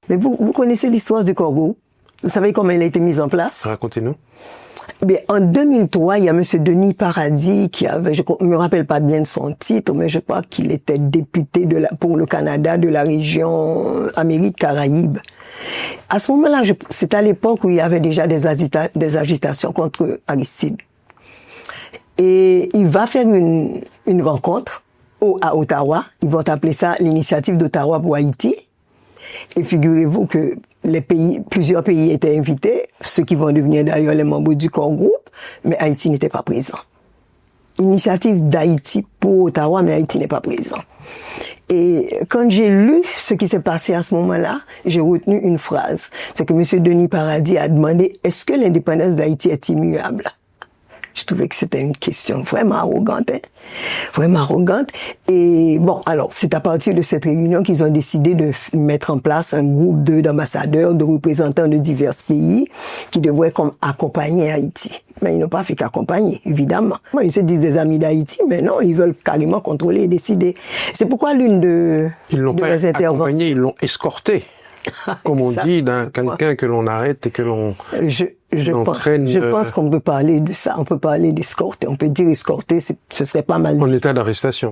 Mais vous connaissez l'histoire du Congo? Vous savez comment elle a été mise en place? Racontez-nous. Bien, en 2003, il y a monsieur Denis Paradis qui avait, je me rappelle pas bien de son titre, mais je crois qu'il était député pour le Canada de la région Amérique-Caraïbes. À ce moment-là, c'est à l'époque où il y avait déjà des agitations contre Aristide. Et il va faire une rencontre à Ottawa. Ils vont appeler ça l'initiative d'Ottawa pour Haïti. Et figurez-vous que plusieurs pays étaient invités, ceux qui vont devenir d'ailleurs les membres du Core Group, mais Haïti n'était pas présent. Initiative d'Haïti pour Ottawa, mais Haïti n'est pas présent. Et quand j'ai lu ce qui s'est passé à ce moment-là, j'ai retenu une phrase. C'est que M. Denis Paradis a demandé « Est-ce que l'indépendance d'Haïti est immuable ?» Je trouvais que c'était une question vraiment arrogante, hein? Vraiment arrogante. Et bon, alors, c'est à partir de cette réunion qu'ils ont décidé de mettre en place un groupe d'ambassadeurs, de représentants de divers pays qui devraient accompagner Haïti. Mais ils n'ont pas fait qu'accompagner, évidemment. Ils se disent des amis d'Haïti, mais non, ils veulent carrément contrôler et décider. C'est pourquoi l'une de Ils l'ont pas accompagné, ils l'ont escorté. Comme on dit d'un quelqu'un que l'on arrête et que l'on je pense qu'on peut parler de ça, on peut parler d'escorter, on peut dire escorter, ce serait pas mal. En état d'arrestation.